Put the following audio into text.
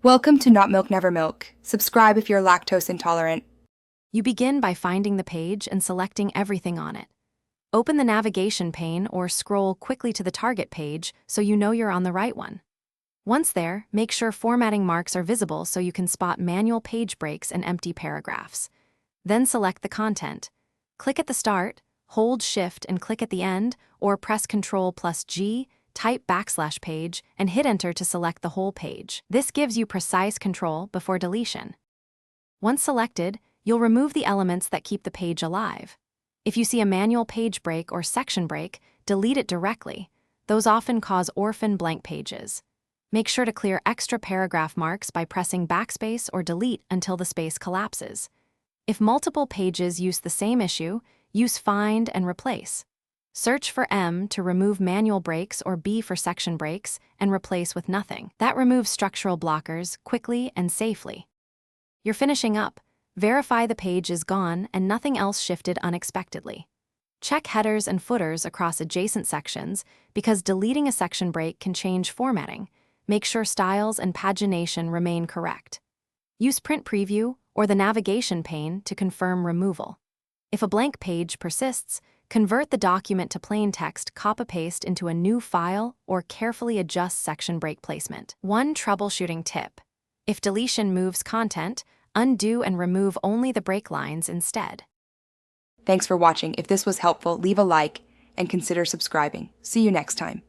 Welcome to Not Milk Never Milk. Subscribe if you're lactose intolerant. You begin by finding the page and selecting everything on it. Open the navigation pane or scroll quickly to the target page so you know you're on the right one. Once there, make sure formatting marks are visible so you can spot manual page breaks and empty paragraphs. Then select the content. Click at the start, hold Shift and click at the end, or press Ctrl+G, type \page, and hit Enter to select the whole page. This gives you precise control before deletion. Once selected, you'll remove the elements that keep the page alive. If you see a manual page break or section break, delete it directly. Those often cause orphan blank pages. Make sure to clear extra paragraph marks by pressing backspace or delete until the space collapses. If multiple pages use the same issue, use Find and Replace. Search for M to remove manual breaks or B for section breaks and replace with nothing. That removes structural blockers quickly and safely. You're finishing up. Verify the page is gone and nothing else shifted unexpectedly. Check headers and footers across adjacent sections because deleting a section break can change formatting. Make sure styles and pagination remain correct. Use Print Preview or the navigation pane to confirm removal. If a blank page persists, convert the document to plain text, copy-paste into a new file, or carefully adjust section break placement. One troubleshooting tip: if deletion moves content, undo and remove only the break lines instead. Thanks for watching. If this was helpful, leave a like and consider subscribing. See you next time.